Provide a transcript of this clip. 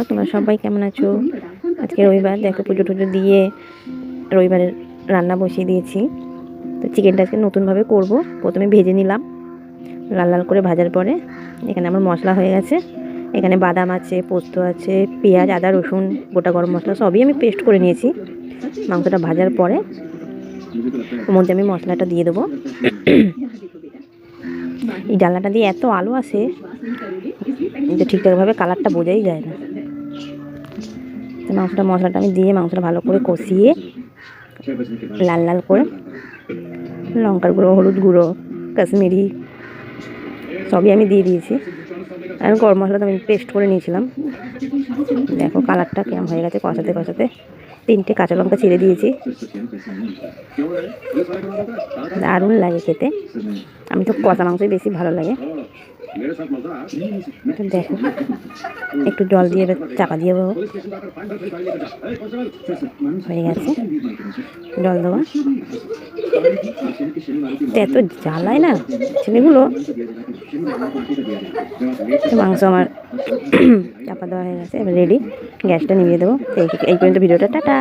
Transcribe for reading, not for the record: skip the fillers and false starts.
তোমরা সবাই কেমন আছো? আজকে রবিবার, দেখো পুজো টুজো দিয়ে রবিবারের রান্না বসিয়ে দিয়েছি। তো চিকেনটা আজকে নতুনভাবে করব। প্রথমে ভেজে নিলাম, লাল লাল করে ভাজার পরে এখানে আমার মশলা হয়ে গেছে। এখানে বাদাম আছে, পোস্ত আছে, পেঁয়াজ, আদা, রসুন, গোটা গরম মশলা সবই আমি পেস্ট করে নিয়েছি। মাংসটা ভাজার পরে ওর মধ্যে আমি মশলাটা দিয়ে দেবো। এই ডালনাটা দিয়ে এত আলো আসে যে ঠিকঠাকভাবে কালারটা বোঝাই যায় না। তো মশলাটা আমি দিয়ে মাংসটা ভালো করে কষিয়ে লাল লাল করে লঙ্কার গুঁড়ো, হলুদ গুঁড়ো, কাশ্মীরি সবই আমি দিয়ে দিয়েছি। আর গরম মশলাটা আমি পেস্ট করে নিয়েছিলাম। দেখো কালারটা কেমন হয়ে গেছে। কষাতে কষাতে 3টে কাঁচা লঙ্কা ছিঁড়ে দিয়েছি। দারুণ লাগে খেতে। আমি তো কষা মাংসই বেশি ভালো লাগে। দেখো একটু জল দিয়ে চাপা দিয়ে দেবো। হয়ে গেছে জল দেওয়া। এত জ্বালায় না ছেলেগুলো। মাংস আমার চাপা দেওয়া হয়ে গেছে, এবার রেডি। গ্যাসটা নিভিয়ে দেবো। এই পর্যন্ত ভিডিওটা, টাটা।